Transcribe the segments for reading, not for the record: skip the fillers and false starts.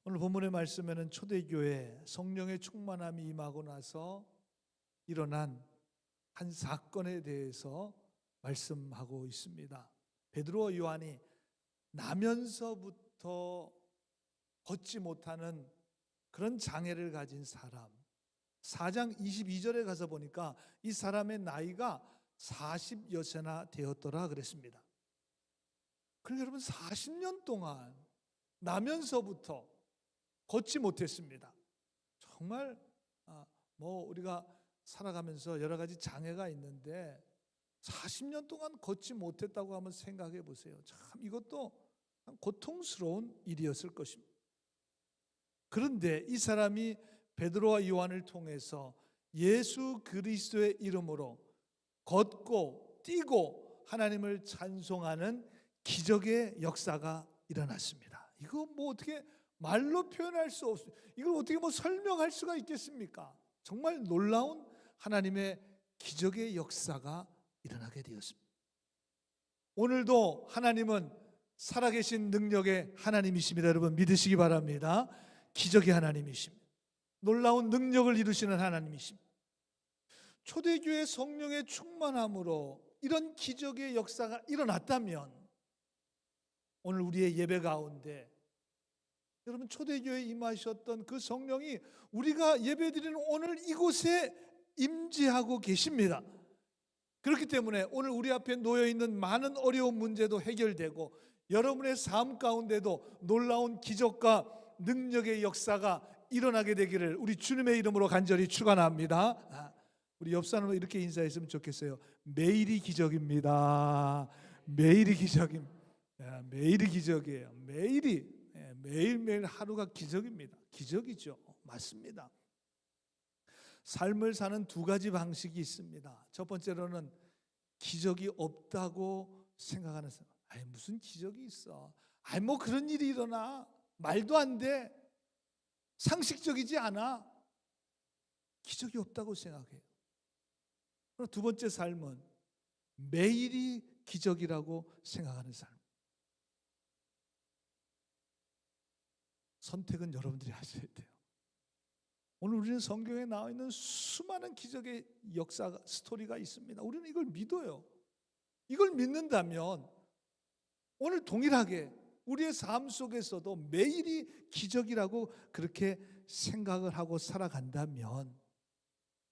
오늘 본문의 말씀에는 초대교회 성령의 충만함이 임하고 나서 일어난 한 사건에 대해서 말씀하고 있습니다. 베드로와 요한이 나면서부터 걷지 못하는 그런 장애를 가진 사람, 4장 22절에 가서 보니까 이 사람의 나이가 40여세나 되었더라 그랬습니다. 그러니까 여러분 40년 동안 나면서부터 걷지 못했습니다. 정말 우리가 살아가면서 여러 가지 장애가 있는데 40년 동안 걷지 못했다고 한번 생각해 보세요. 참 이것도 고통스러운 일이었을 것입니다. 그런데 이 사람이 베드로와 요한을 통해서 예수 그리스도의 이름으로 걷고 뛰고 하나님을 찬송하는 기적의 역사가 일어났습니다. 이거 어떻게 말로 표현할 수 없어요. 이걸 어떻게 설명할 수가 있겠습니까? 정말 놀라운 하나님의 기적의 역사가 일어나게 되었습니다. 오늘도 하나님은 살아계신 능력의 하나님이십니다. 여러분 믿으시기 바랍니다. 기적의 하나님이십니다. 놀라운 능력을 이루시는 하나님이십니다. 초대교회 성령의 충만함으로 이런 기적의 역사가 일어났다면 오늘 우리의 예배 가운데 여러분 초대교회에 임하셨던 그 성령이 우리가 예배드리는 오늘 이곳에 임재하고 계십니다. 그렇기 때문에 오늘 우리 앞에 놓여있는 많은 어려운 문제도 해결되고 여러분의 삶 가운데도 놀라운 기적과 능력의 역사가 일어나게 되기를 우리 주님의 이름으로 간절히 축원합니다. 우리 옆 사람은 이렇게 인사했으면 좋겠어요. 매일이 기적입니다. 매일이 기적입니다. 매일이 기적이에요. 매일매일 하루가 기적입니다. 기적이죠. 맞습니다. 삶을 사는 두 가지 방식이 있습니다. 첫 번째로는 기적이 없다고 생각하는 사람. 무슨 기적이 있어? 그런 일이 일어나? 말도 안 돼. 상식적이지 않아. 기적이 없다고 생각해요. 그리고 두 번째 삶은 매일이 기적이라고 생각하는 삶. 선택은 여러분들이 하셔야 돼요. 오늘 우리는 성경에 나와 있는 수많은 기적의 역사 스토리가 있습니다. 우리는 이걸 믿어요. 이걸 믿는다면 오늘 동일하게 우리의 삶 속에서도 매일이 기적이라고 그렇게 생각을 하고 살아간다면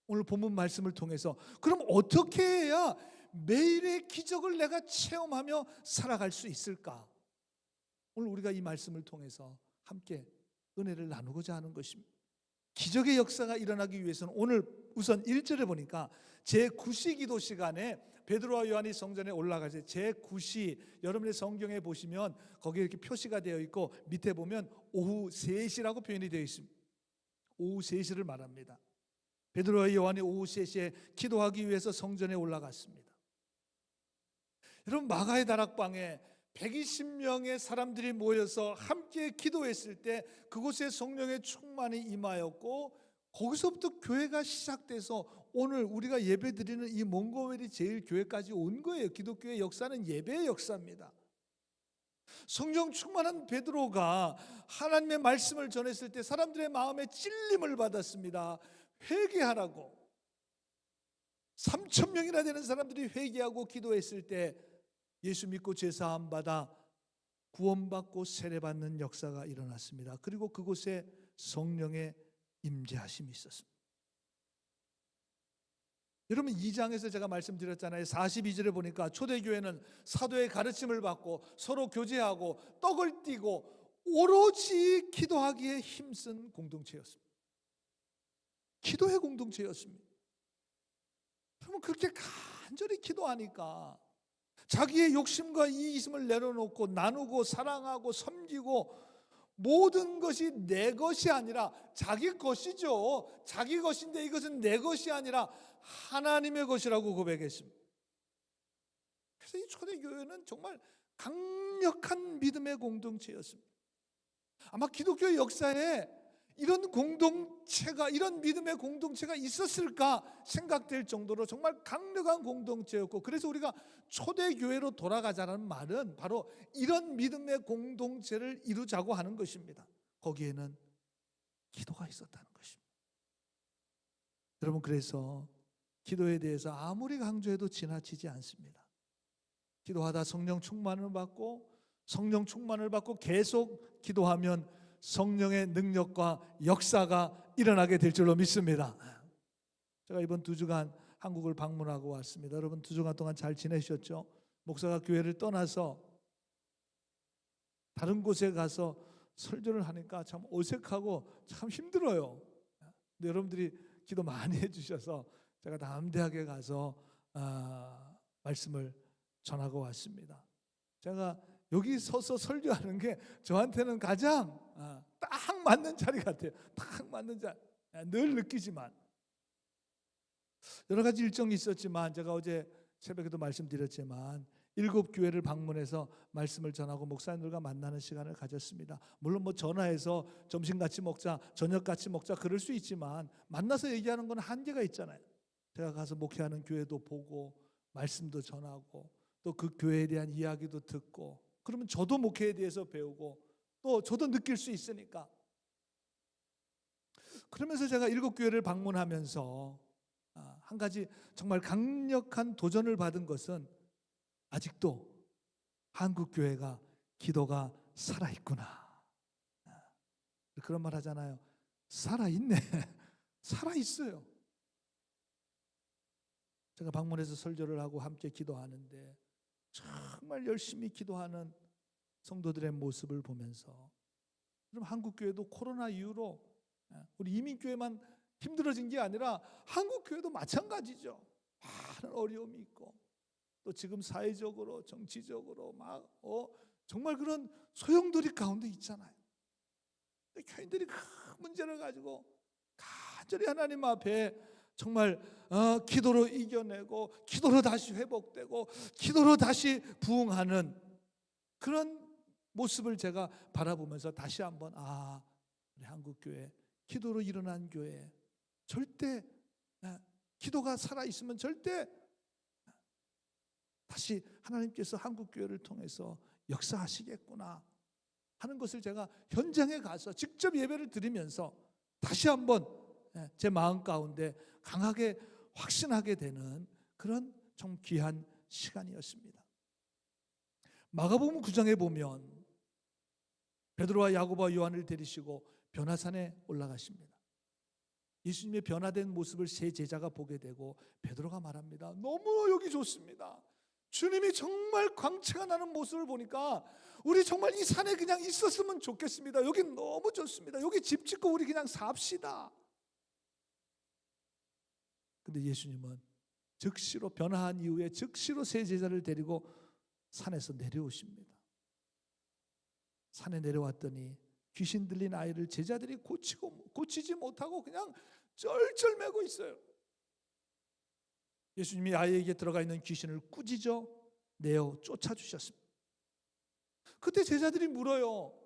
오늘 본문 말씀을 통해서 그럼 어떻게 해야 매일의 기적을 내가 체험하며 살아갈 수 있을까? 오늘 우리가 이 말씀을 통해서 함께 은혜를 나누고자 하는 것입니다. 기적의 역사가 일어나기 위해서는 오늘 우선 1절에 보니까 제9시 기도 시간에 베드로와 요한이 성전에 올라가서 제9시 여러분의 성경에 보시면 거기에 이렇게 표시가 되어 있고 밑에 보면 오후 3시라고 표현이 되어 있습니다. 오후 3시를 말합니다. 베드로와 요한이 오후 3시에 기도하기 위해서 성전에 올라갔습니다. 여러분 마가의 다락방에 120명의 사람들이 모여서 함께 기도했을 때 그곳에 성령의 충만이 임하였고 거기서부터 교회가 시작돼서 오늘 우리가 예배드리는 이 몽고메리 제일교회까지 온 거예요. 기독교의 역사는 예배의 역사입니다. 성령 충만한 베드로가 하나님의 말씀을 전했을 때 사람들의 마음에 찔림을 받았습니다. 회개하라고. 3,000명이나 되는 사람들이 회개하고 기도했을 때 예수 믿고 제사함 받아 구원받고 세례받는 역사가 일어났습니다. 그리고 그곳에 성령의 임재하심이 있었습니다. 여러분 2장에서 제가 말씀드렸잖아요. 42절에 보니까 초대교회는 사도의 가르침을 받고 서로 교제하고 떡을 띠고 오로지 기도하기에 힘쓴 공동체였습니다. 기도의 공동체였습니다. 그러면 그렇게 간절히 기도하니까 자기의 욕심과 이기심을 내려놓고 나누고 사랑하고 섬기고 모든 것이 내 것이 아니라 자기 것이죠. 자기 것인데 이것은 내 것이 아니라 하나님의 것이라고 고백했습니다. 그래서 이 초대교회는 정말 강력한 믿음의 공동체였습니다. 아마 기독교의 역사에 이런 공동체가, 이런 믿음의 공동체가 있었을까 생각될 정도로 정말 강력한 공동체였고, 그래서 우리가 초대교회로 돌아가자는 말은 바로 이런 믿음의 공동체를 이루자고 하는 것입니다. 거기에는 기도가 있었다는 것입니다. 여러분, 그래서 기도에 대해서 아무리 강조해도 지나치지 않습니다. 기도하다 성령 충만을 받고 계속 기도하면 성령의 능력과 역사가 일어나게 될 줄로 믿습니다. 제가 이번 2주간 한국을 방문하고 왔습니다. 여러분, 2주간 동안 잘 지내셨죠? 목사가 교회를 떠나서 다른 곳에 가서 설교를 하니까 참 어색하고 참 힘들어요. 근데 여러분들이 기도 많이 해주셔서 제가 담대하게 가서 말씀을 전하고 왔습니다. 제가 여기 서서 설교하는 게 저한테는 가장 딱 맞는 자리 같아요. 딱 맞는 자리. 늘 느끼지만 여러 가지 일정이 있었지만 제가 어제 새벽에도 말씀드렸지만 7교회를 방문해서 말씀을 전하고 목사님들과 만나는 시간을 가졌습니다. 물론 전화해서 점심 같이 먹자, 저녁 같이 먹자 그럴 수 있지만 만나서 얘기하는 건 한계가 있잖아요. 제가 가서 목회하는 교회도 보고 말씀도 전하고 또 그 교회에 대한 이야기도 듣고 그러면 저도 목회에 대해서 배우고 또 저도 느낄 수 있으니까 그러면서 제가 7교회를 방문하면서 한 가지 정말 강력한 도전을 받은 것은 아직도 한국 교회가 기도가 살아있구나. 그런 말 하잖아요. 살아있네. 살아있어요. 제가 방문해서 설교를 하고 함께 기도하는데 정말 열심히 기도하는 성도들의 모습을 보면서 그럼 한국 교회도 코로나 이후로 우리 이민교회만 힘들어진 게 아니라 한국 교회도 마찬가지죠. 많은 어려움이 있고 또 지금 사회적으로 정치적으로 막 정말 그런 소용돌이 가운데 있잖아요. 교인들이 큰 문제를 가지고 간절히 하나님 앞에 정말 기도로 이겨내고 기도로 다시 회복되고 기도로 다시 부흥하는 그런 모습을 제가 바라보면서 다시 한번 우리 한국교회 기도로 일어난 교회 절대 기도가 살아있으면 절대 다시 하나님께서 한국교회를 통해서 역사하시겠구나 하는 것을 제가 현장에 가서 직접 예배를 드리면서 다시 한번 제 마음 가운데 강하게 확신하게 되는 그런 좀 귀한 시간이었습니다. 마가복음 9장에 보면 베드로와 야고보와 요한을 데리시고 변화산에 올라가십니다. 예수님의 변화된 모습을 세 제자가 보게 되고 베드로가 말합니다. 너무 여기 좋습니다. 주님이 정말 광채가 나는 모습을 보니까 우리 정말 이 산에 그냥 있었으면 좋겠습니다. 여기 너무 좋습니다. 여기 집 짓고 우리 그냥 삽시다. 근데 예수님은 즉시로 변화한 이후에 즉시로 세 제자를 데리고 산에서 내려오십니다. 산에 내려왔더니 귀신 들린 아이를 제자들이 고치지 못하고 그냥 쩔쩔매고 있어요. 예수님이 아이에게 들어가 있는 귀신을 꾸짖어 내어 쫓아주셨습니다. 그때 제자들이 물어요.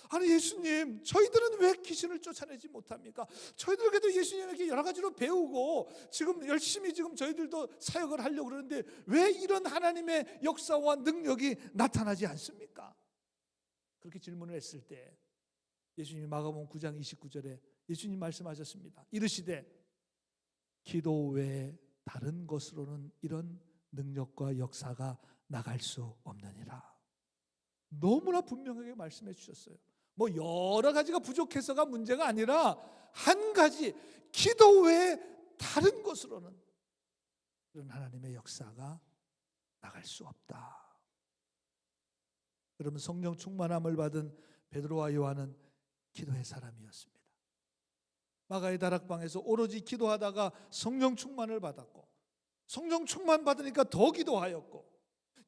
아니 예수님, 저희들은 왜 귀신을 쫓아내지 못합니까? 저희들 그래도 예수님에게 여러 가지로 배우고 지금 열심히 저희들도 사역을 하려고 그러는데 왜 이런 하나님의 역사와 능력이 나타나지 않습니까? 그렇게 질문을 했을 때 예수님이 마가복음 9장 29절에 예수님 말씀하셨습니다. 이르시되 기도 외에 다른 것으로는 이런 능력과 역사가 나갈 수 없느니라. 너무나 분명하게 말씀해 주셨어요. 여러 가지가 부족해서가 문제가 아니라 한 가지, 기도 외에 다른 것으로는 이런 하나님의 역사가 나갈 수 없다. 여러분, 성령 충만함을 받은 베드로와 요한은 기도의 사람이었습니다. 마가의 다락방에서 오로지 기도하다가 성령 충만을 받았고 성령 충만 받으니까 더 기도하였고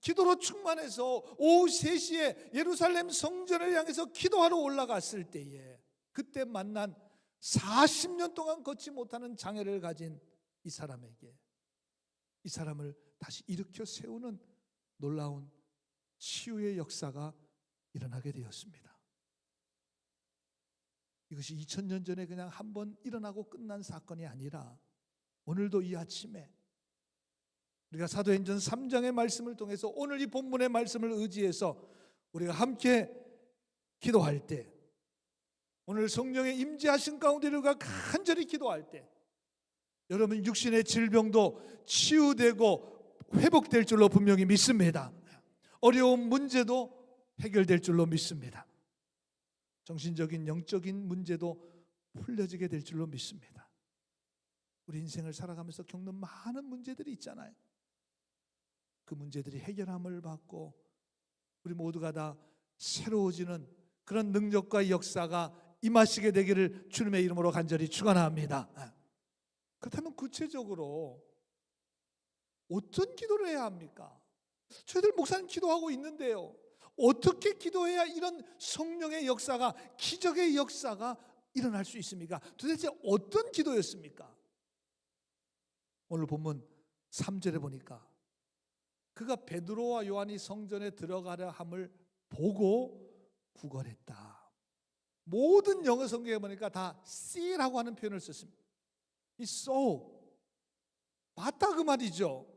기도로 충만해서 오후 3시에 예루살렘 성전을 향해서 기도하러 올라갔을 때에 그때 만난 40년 동안 걷지 못하는 장애를 가진 이 사람에게 이 사람을 다시 일으켜 세우는 놀라운 치유의 역사가 일어나게 되었습니다. 이것이 2000년 전에 그냥 한번 일어나고 끝난 사건이 아니라 오늘도 이 아침에 우리가 사도행전 3장의 말씀을 통해서 오늘 이 본문의 말씀을 의지해서 우리가 함께 기도할 때 오늘 성령의 임재하신 가운데 우리가 간절히 기도할 때 여러분 육신의 질병도 치유되고 회복될 줄로 분명히 믿습니다. 어려운 문제도 해결될 줄로 믿습니다. 정신적인 영적인 문제도 풀려지게 될 줄로 믿습니다. 우리 인생을 살아가면서 겪는 많은 문제들이 있잖아요. 그 문제들이 해결함을 받고 우리 모두가 다 새로워지는 그런 능력과 역사가 임하시게 되기를 주님의 이름으로 간절히 축원합니다. 그렇다면 구체적으로 어떤 기도를 해야 합니까? 저희들 목사님 기도하고 있는데요. 어떻게 기도해야 이런 성령의 역사가, 기적의 역사가 일어날 수 있습니까? 도대체 어떤 기도였습니까? 오늘 본문 3절에 보니까 그가 베드로와 요한이 성전에 들어가려 함을 보고 구걸했다. 모든 영어 성경에 보니까 다 see라고 하는 표현을 썼습니다. 이 saw, 봤다 그 말이죠.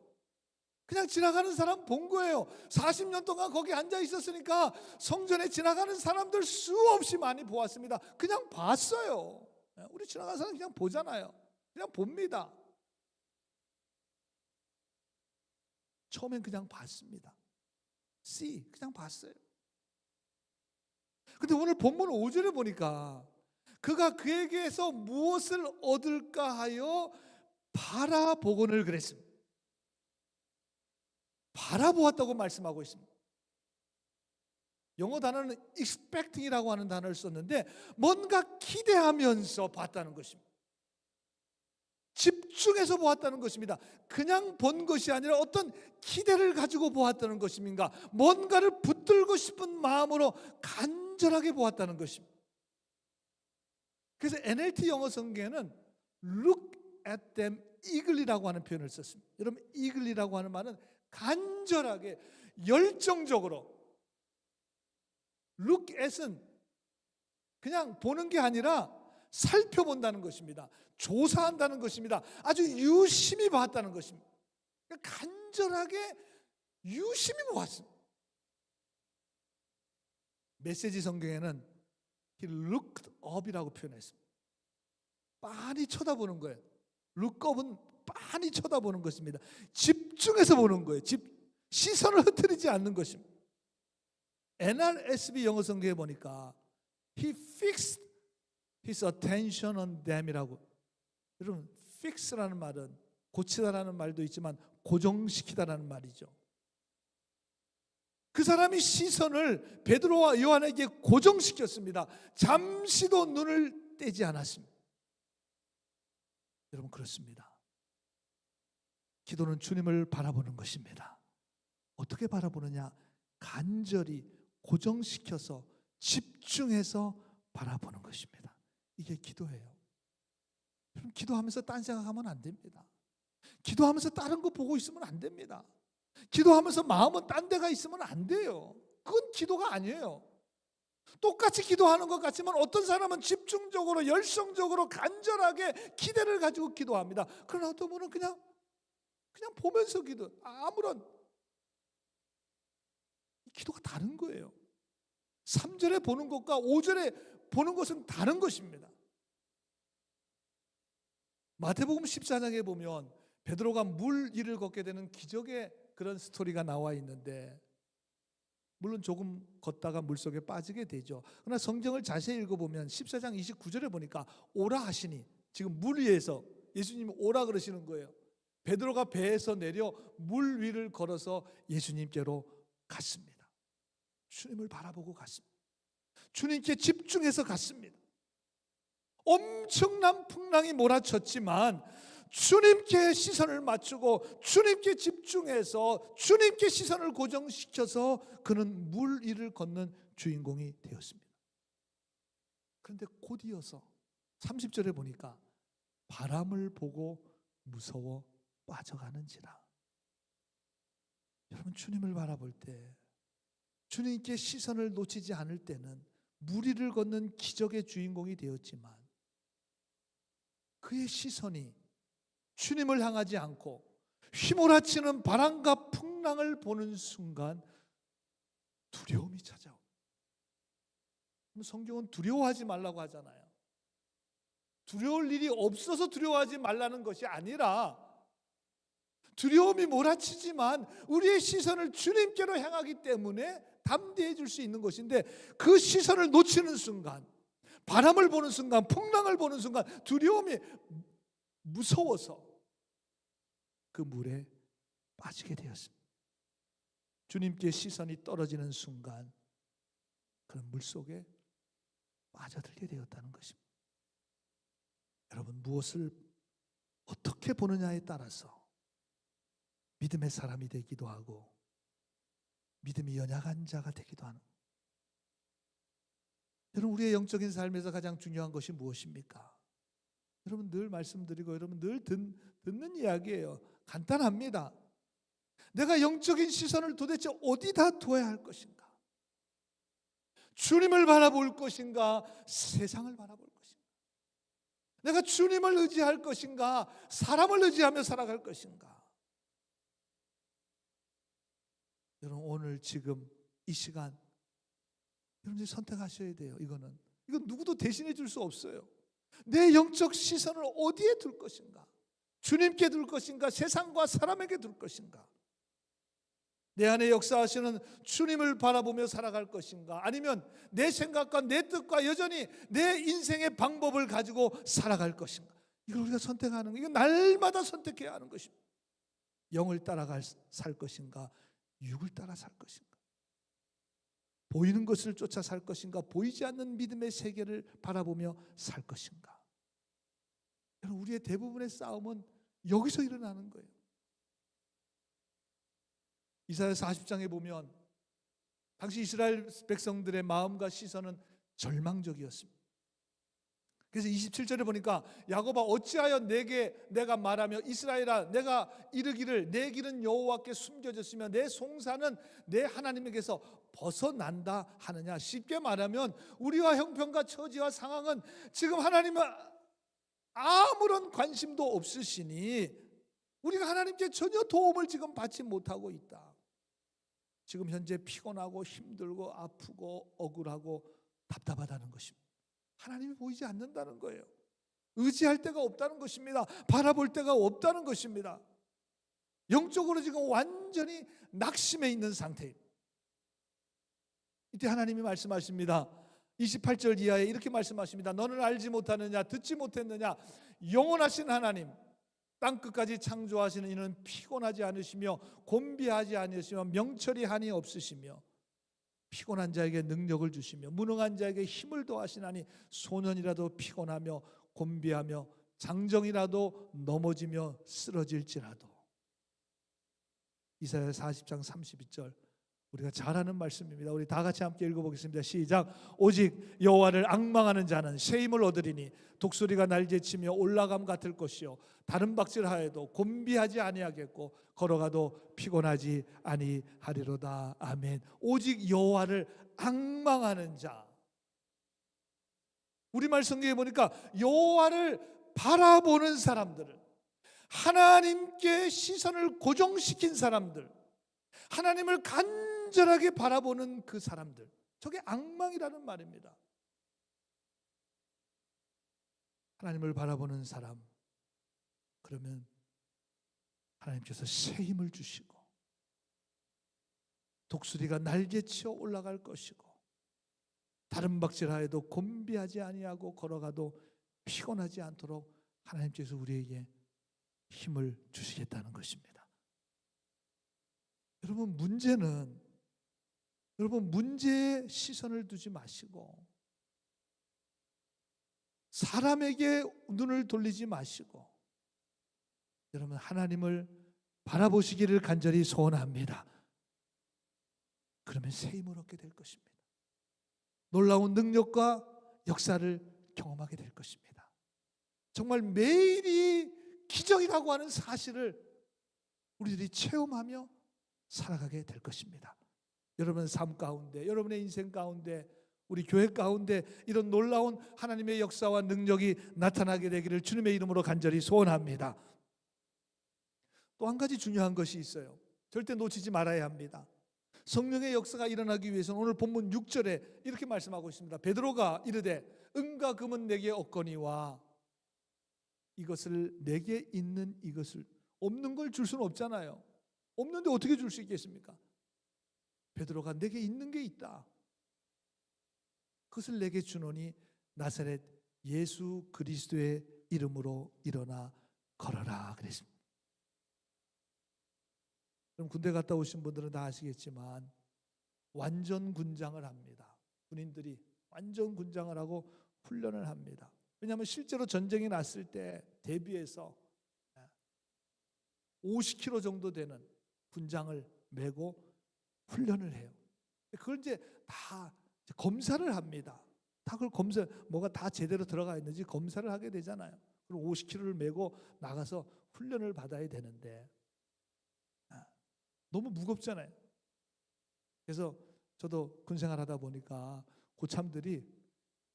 그냥 지나가는 사람 본 거예요. 40년 동안 거기 앉아 있었으니까 성전에 지나가는 사람들 수없이 많이 보았습니다. 그냥 봤어요. 우리 지나가는 사람 그냥 보잖아요. 그냥 봅니다. 처음엔 그냥 봤습니다. see, 그냥 봤어요. 근데 오늘 본문 5절에 보니까 그가 그에게서 무엇을 얻을까 하여 바라보거늘 그랬습니다. 바라보았다고 말씀하고 있습니다. 영어 단어는 expecting이라고 하는 단어를 썼는데 뭔가 기대하면서 봤다는 것입니다. 집중해서 보았다는 것입니다. 그냥 본 것이 아니라 어떤 기대를 가지고 보았다는 것입니다. 뭔가를 붙들고 싶은 마음으로 간절하게 보았다는 것입니다. 그래서 NLT 영어 성경에는 look at them eagerly라고 하는 표현을 썼습니다. 여러분, eagerly라고 하는 말은 간절하게, 열정적으로. look at은 그냥 보는 게 아니라 살펴본다는 것입니다. 조사한다는 것입니다. 아주 유심히 봤다는 것입니다. 그러니까 간절하게 유심히 보았습니다. 메시지 성경에는 he looked up이라고 표현했습니다. 빤히 쳐다보는 거예요. look up은 빤히 쳐다보는 것입니다. 집중해서 보는 거예요. 시선을 흐트리지 않는 것입니다. NRSV 영어 성경에 보니까 he fixed his attention on them이라고. 여러분, fix라는 말은 고치다라는 말도 있지만 고정시키다라는 말이죠. 그 사람이 시선을 베드로와 요한에게 고정시켰습니다. 잠시도 눈을 떼지 않았습니다. 여러분, 그렇습니다. 기도는 주님을 바라보는 것입니다. 어떻게 바라보느냐? 간절히 고정시켜서 집중해서 바라보는 것입니다. 이게 기도예요. 여러분, 기도하면서 딴 생각하면 안 됩니다. 기도하면서 다른 거 보고 있으면 안 됩니다. 기도하면서 마음은 딴 데가 있으면 안 돼요. 그건 기도가 아니에요. 똑같이 기도하는 것 같지만 어떤 사람은 집중적으로, 열성적으로, 간절하게 기대를 가지고 기도합니다. 그러나 어떤 분은 그냥 보면서 기도, 아무런 기도가 다른 거예요. 3절에 보는 것과 5절에 보는 것은 다른 것입니다. 마태복음 14장에 보면 베드로가 물 위를 걷게 되는 기적의 그런 스토리가 나와 있는데, 물론 조금 걷다가 물속에 빠지게 되죠. 그러나 성경을 자세히 읽어보면 14장 29절에 보니까 오라 하시니, 지금 물 위에서 예수님이 오라 그러시는 거예요. 베드로가 배에서 내려 물 위를 걸어서 예수님께로 갔습니다. 주님을 바라보고 갔습니다. 주님께 집중해서 갔습니다. 엄청난 풍랑이 몰아쳤지만 주님께 시선을 맞추고 주님께 집중해서 주님께 시선을 고정시켜서 그는 물 위를 걷는 주인공이 되었습니다. 그런데 곧 이어서 30절에 보니까 바람을 보고 무서워 빠져가는지라. 여러분, 주님을 바라볼 때, 주님께 시선을 놓치지 않을 때는 물 위를 걷는 기적의 주인공이 되었지만 그의 시선이 주님을 향하지 않고 휘몰아치는 바람과 풍랑을 보는 순간 두려움이 찾아옵니다. 성경은 두려워하지 말라고 하잖아요. 두려울 일이 없어서 두려워하지 말라는 것이 아니라 두려움이 몰아치지만 우리의 시선을 주님께로 향하기 때문에 담대해질 수 있는 것인데, 그 시선을 놓치는 순간, 바람을 보는 순간, 풍랑을 보는 순간 두려움이 무서워서 그 물에 빠지게 되었습니다. 주님께 시선이 떨어지는 순간 그런 물속에 빠져들게 되었다는 것입니다. 여러분, 무엇을 어떻게 보느냐에 따라서 믿음의 사람이 되기도 하고 믿음이 연약한 자가 되기도 하는. 여러분, 우리의 영적인 삶에서 가장 중요한 것이 무엇입니까? 여러분, 늘 말씀드리고 여러분 늘 듣는 이야기예요. 간단합니다. 내가 영적인 시선을 도대체 어디다 두어야 할 것인가? 주님을 바라볼 것인가? 세상을 바라볼 것인가? 내가 주님을 의지할 것인가? 사람을 의지하며 살아갈 것인가? 여러분, 오늘 지금 이 시간 여러분들이 선택하셔야 돼요. 이건 누구도 대신해 줄 수 없어요. 내 영적 시선을 어디에 둘 것인가? 주님께 둘 것인가? 세상과 사람에게 둘 것인가? 내 안에 역사하시는 주님을 바라보며 살아갈 것인가? 아니면 내 생각과 내 뜻과 여전히 내 인생의 방법을 가지고 살아갈 것인가? 이걸 우리가 선택하는 거예요. 이건 날마다 선택해야 하는 것입니다. 영을 따라 살 것인가? 육을 따라 살 것인가? 보이는 것을 쫓아 살 것인가? 보이지 않는 믿음의 세계를 바라보며 살 것인가? 여러분, 우리의 대부분의 싸움은 여기서 일어나는 거예요. 이사야 40장에 보면 당시 이스라엘 백성들의 마음과 시선은 절망적이었습니다. 그래서 27절에 보니까 야곱아, 어찌하여 내가 말하며 이스라엘아, 내가 이르기를 내 길은 여호와께 숨겨졌으며 내 송사는 내 하나님에게서 벗어난다 하느냐. 쉽게 말하면 우리와 형편과 처지와 상황은 지금 하나님은 아무런 관심도 없으시니 우리가 하나님께 전혀 도움을 지금 받지 못하고 있다. 지금 현재 피곤하고 힘들고 아프고 억울하고 답답하다는 것입니다. 하나님이 보이지 않는다는 거예요. 의지할 데가 없다는 것입니다. 바라볼 데가 없다는 것입니다. 영적으로 지금 완전히 낙심해 있는 상태입니다. 이때 하나님이 말씀하십니다. 28절 이하에 이렇게 말씀하십니다. 너는 알지 못하느냐? 듣지 못했느냐? 영원하신 하나님, 땅끝까지 창조하시는 이는 피곤하지 않으시며 곤비하지 않으시며 명철이 한이 없으시며 피곤한 자에게 능력을 주시며 무능한 자에게 힘을 더하시나니 소년이라도 피곤하며 곤비하며 장정이라도 넘어지며 쓰러질지라도. 이사야 40장 32절 우리가 잘 아는 말씀입니다. 우리 다 같이 함께 읽어보겠습니다. 시작. 오직 여호와를 앙망하는 자는 새 힘을 얻으리니 독수리가 날개치며 올라감 같을 것이요 다른 박질하여도 곤비하지 아니하겠고 걸어가도 피곤하지 아니하리로다. 아멘. 오직 여호와를 앙망하는 자. 우리말 성경에 보니까 여호와를 바라보는 사람들을, 하나님께 시선을 고정시킨 사람들, 하나님을 간절하게 바라보는 그 사람들, 저게 앙망이라는 말입니다. 하나님을 바라보는 사람, 그러면 하나님께서 새 힘을 주시고 독수리가 날개치어 올라갈 것이고 다른 박질하여도 곤비하지 아니하고 걸어가도 피곤하지 않도록 하나님께서 우리에게 힘을 주시겠다는 것입니다. 여러분, 문제에 시선을 두지 마시고 사람에게 눈을 돌리지 마시고 여러분, 하나님을 바라보시기를 간절히 소원합니다. 그러면 새 힘을 얻게 될 것입니다. 놀라운 능력과 역사를 경험하게 될 것입니다. 정말 매일이 기적이라고 하는 사실을 우리들이 체험하며 살아가게 될 것입니다. 여러분의 삶 가운데, 여러분의 인생 가운데, 우리 교회 가운데 이런 놀라운 하나님의 역사와 능력이 나타나게 되기를 주님의 이름으로 간절히 소원합니다. 또 한 가지 중요한 것이 있어요. 절대 놓치지 말아야 합니다. 성령의 역사가 일어나기 위해서는 오늘 본문 6절에 이렇게 말씀하고 있습니다. 베드로가 이르되 은과 금은 내게 없거니와 이것을 내게 있는 이것을, 없는 걸 줄 수는 없잖아요. 없는데 어떻게 줄 수 있겠습니까? 베드로가 내게 있는 게 있다. 그것을 내게 주노니 나사렛 예수 그리스도의 이름으로 일어나 걸어라 그랬습니다. 그럼 군대 갔다 오신 분들은 다 아시겠지만 완전 군장을 합니다. 군인들이 완전 군장을 하고 훈련을 합니다. 왜냐하면 실제로 전쟁이 났을 때 대비해서 50kg 정도 되는 군장을 메고 훈련을 해요. 그걸 이제 다 검사를 합니다. 다 그걸 검사, 뭐가 다 제대로 들어가 있는지 검사를 하게 되잖아요. 그리고 50kg를 메고 나가서 훈련을 받아야 되는데 너무 무겁잖아요. 그래서 저도 군생활 하다 보니까 고참들이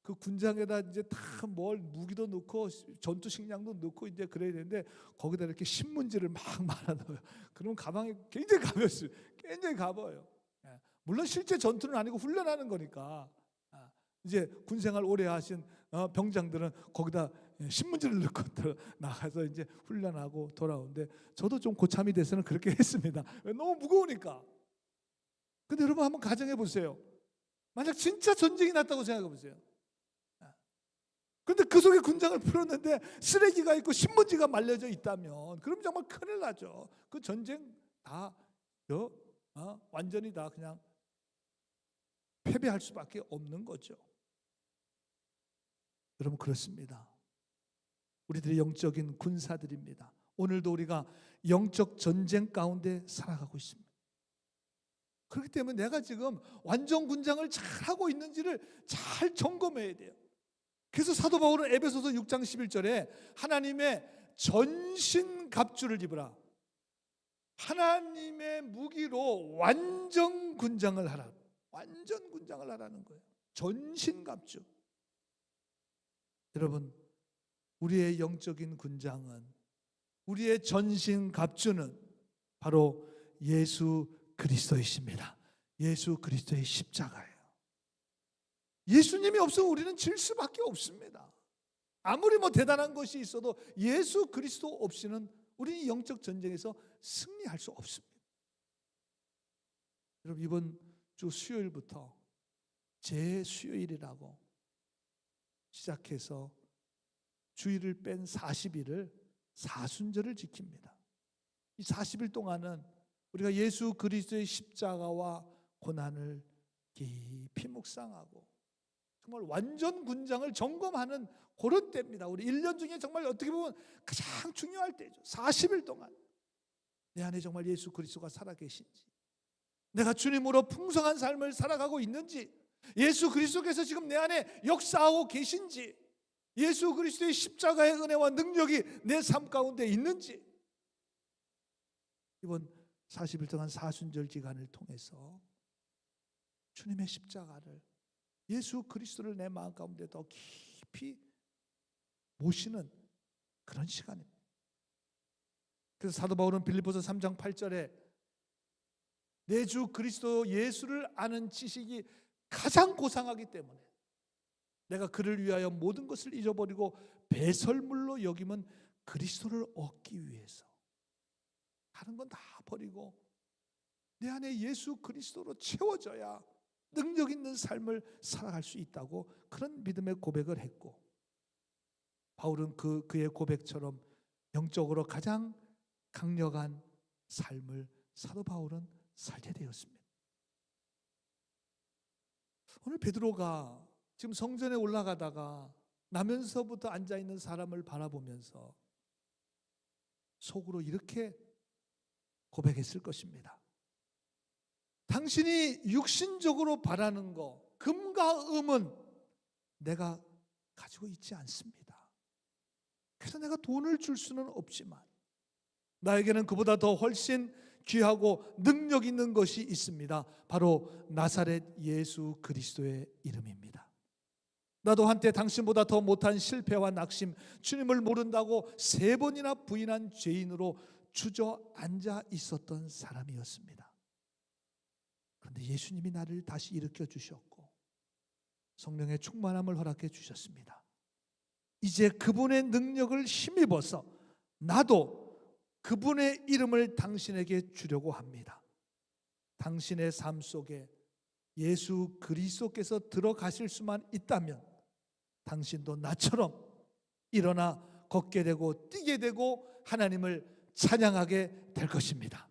그 군장에다 이제 다 뭘 무기도 넣고 전투 식량도 넣고 이제 그래야 되는데 거기다 이렇게 신문지를 막 말아 넣어요. 그러면 가방이 굉장히 가볍어요. 굉장히 가벼워요. 물론 실제 전투는 아니고 훈련하는 거니까 이제 군생활 오래 하신 병장들은 거기다 신문지를 넣고 나가서 이제 훈련하고 돌아오는데 저도 좀 고참이 돼서는 그렇게 했습니다. 너무 무거우니까. 근데 여러분 한번 가정해 보세요. 만약 진짜 전쟁이 났다고 생각해 보세요. 근데 그 속에 군장을 풀었는데 쓰레기가 있고 신문지가 말려져 있다면 그럼 정말 큰일 나죠. 그 전쟁 다 완전히 다 그냥 패배할 수밖에 없는 거죠. 여러분 그렇습니다. 우리들이 영적인 군사들입니다. 오늘도 우리가 영적 전쟁 가운데 살아가고 있습니다. 그렇기 때문에 내가 지금 완전 군장을 잘하고 있는지를 잘 점검해야 돼요. 그래서 사도 바울은 에베소서 6장 11절에 하나님의 전신 갑주를 입으라. 하나님의 무기로 완전 군장을 하라. 완전 군장을 하라는 거예요. 전신 갑주. 여러분, 우리의 영적인 군장은, 우리의 전신 갑주는 바로 예수 그리스도이십니다. 예수 그리스도의 십자가예요. 예수님이 없으면 우리는 질 수밖에 없습니다. 아무리 대단한 것이 있어도 예수 그리스도 없이는 우리는 영적 전쟁에서 승리할 수 없습니다. 여러분 이번 주 수요일부터 제수요일이라고 시작해서 주일을 뺀 40일을 사순절을 지킵니다. 이 40일 동안은 우리가 예수 그리스도의 십자가와 고난을 깊이 묵상하고 정말 완전 군장을 점검하는 그런 때입니다. 우리 1년 중에 정말 어떻게 보면 가장 중요할 때죠. 40일 동안 내 안에 정말 예수 그리스도가 살아계신지, 내가 주님으로 풍성한 삶을 살아가고 있는지, 예수 그리스도께서 지금 내 안에 역사하고 계신지, 예수 그리스도의 십자가의 은혜와 능력이 내 삶 가운데 있는지, 이번 40일 동안 사순절 기간을 통해서 주님의 십자가를, 예수 그리스도를 내 마음 가운데 더 깊이 모시는 그런 시간입니다. 그래서 사도 바울은 빌립보서 3장 8절에 내 주 그리스도 예수를 아는 지식이 가장 고상하기 때문에 내가 그를 위하여 모든 것을 잊어버리고 배설물로 여기면 그리스도를 얻기 위해서 다른 건 다 버리고 내 안에 예수 그리스도로 채워져야 능력 있는 삶을 살아갈 수 있다고 그런 믿음의 고백을 했고, 바울은 그의 고백처럼 영적으로 가장 강력한 삶을 사도 바울은 살게 되었습니다. 오늘 베드로가 지금 성전에 올라가다가 나면서부터 앉아있는 사람을 바라보면서 속으로 이렇게 고백했을 것입니다. 당신이 육신적으로 바라는 거, 금과 음은 내가 가지고 있지 않습니다. 그래서 내가 돈을 줄 수는 없지만 나에게는 그보다 더 훨씬 귀하고 능력 있는 것이 있습니다. 바로 나사렛 예수 그리스도의 이름입니다. 나도 한때 당신보다 더 못한 실패와 낙심, 주님을 모른다고 3번이나 부인한 죄인으로 주저앉아 있었던 사람이었습니다. 그런데 예수님이 나를 다시 일으켜 주셨고 성령의 충만함을 허락해 주셨습니다. 이제 그분의 능력을 힘입어서 나도 그분의 이름을 당신에게 주려고 합니다. 당신의 삶 속에 예수 그리스도께서 들어가실 수만 있다면 당신도 나처럼 일어나 걷게 되고 뛰게 되고 하나님을 찬양하게 될 것입니다.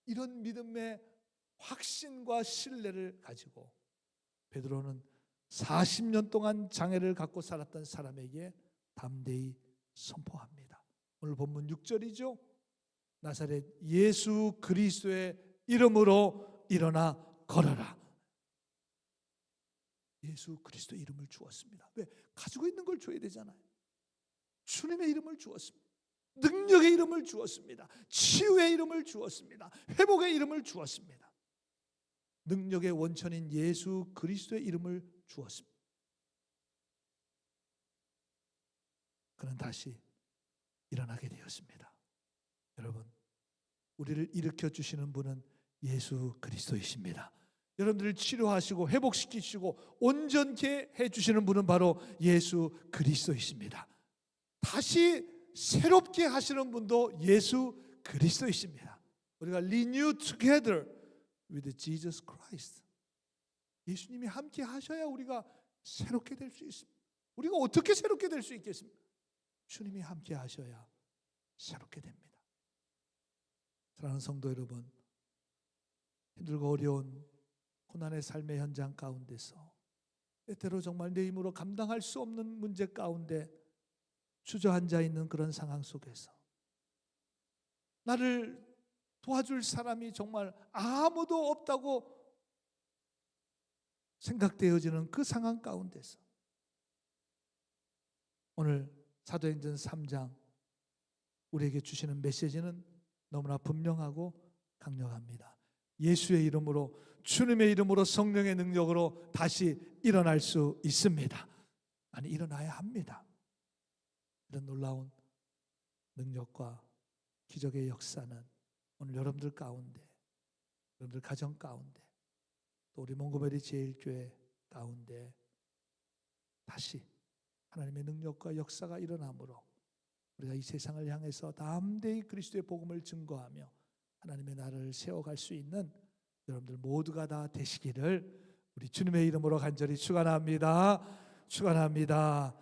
이런 믿음의 확신과 신뢰를 가지고 베드로는 40년 동안 장애를 갖고 살았던 사람에게 담대히 선포합니다. 오늘 본문 6절이죠. 나사렛 예수 그리스도의 이름으로 일어나 걸어라. 예수 그리스도 이름을 주었습니다. 왜? 가지고 있는 걸 줘야 되잖아요. 주님의 이름을 주었습니다. 능력의 이름을 주었습니다. 치유의 이름을 주었습니다. 회복의 이름을 주었습니다. 능력의 원천인 예수 그리스도의 이름을 주었습니다. 그는 다시 일어나게 되었습니다. 여러분, 우리를 일으켜 주시는 분은 예수 그리스도이십니다. 여러분들을 치료하시고 회복시키시고 온전케 해주시는 분은 바로 예수 그리스도이십니다. 다시 새롭게 하시는 분도 예수 그리스도이십니다. 우리가 renew together with Jesus Christ. 예수님이 함께 하셔야 우리가 새롭게 될 수 있습니다. 우리가 어떻게 새롭게 될 수 있겠습니까? 주님이 함께 하셔야 새롭게 됩니다. 사랑하는 성도 여러분, 힘들고 어려운 고난의 삶의 현장 가운데서 때때로 정말 내 힘으로 감당할 수 없는 문제 가운데 주저앉아 있는 그런 상황 속에서 나를 도와줄 사람이 정말 아무도 없다고 생각되어지는 그 상황 가운데서 오늘 사도행전 3장 우리에게 주시는 메시지는 너무나 분명하고 강력합니다. 예수의 이름으로, 주님의 이름으로, 성령의 능력으로 다시 일어날 수 있습니다. 아니, 일어나야 합니다. 이런 놀라운 능력과 기적의 역사는 오늘 여러분들 가운데, 여러분들 가정 가운데, 또 우리 몽고메리 제일교회 가운데 다시 하나님의 능력과 역사가 일어나므로 우리가 이 세상을 향해서 담대히 그리스도의 복음을 증거하며 하나님의 나라를 세워갈 수 있는 여러분들 모두가 다 되시기를 우리 주님의 이름으로 간절히 축원합니다. 축원합니다.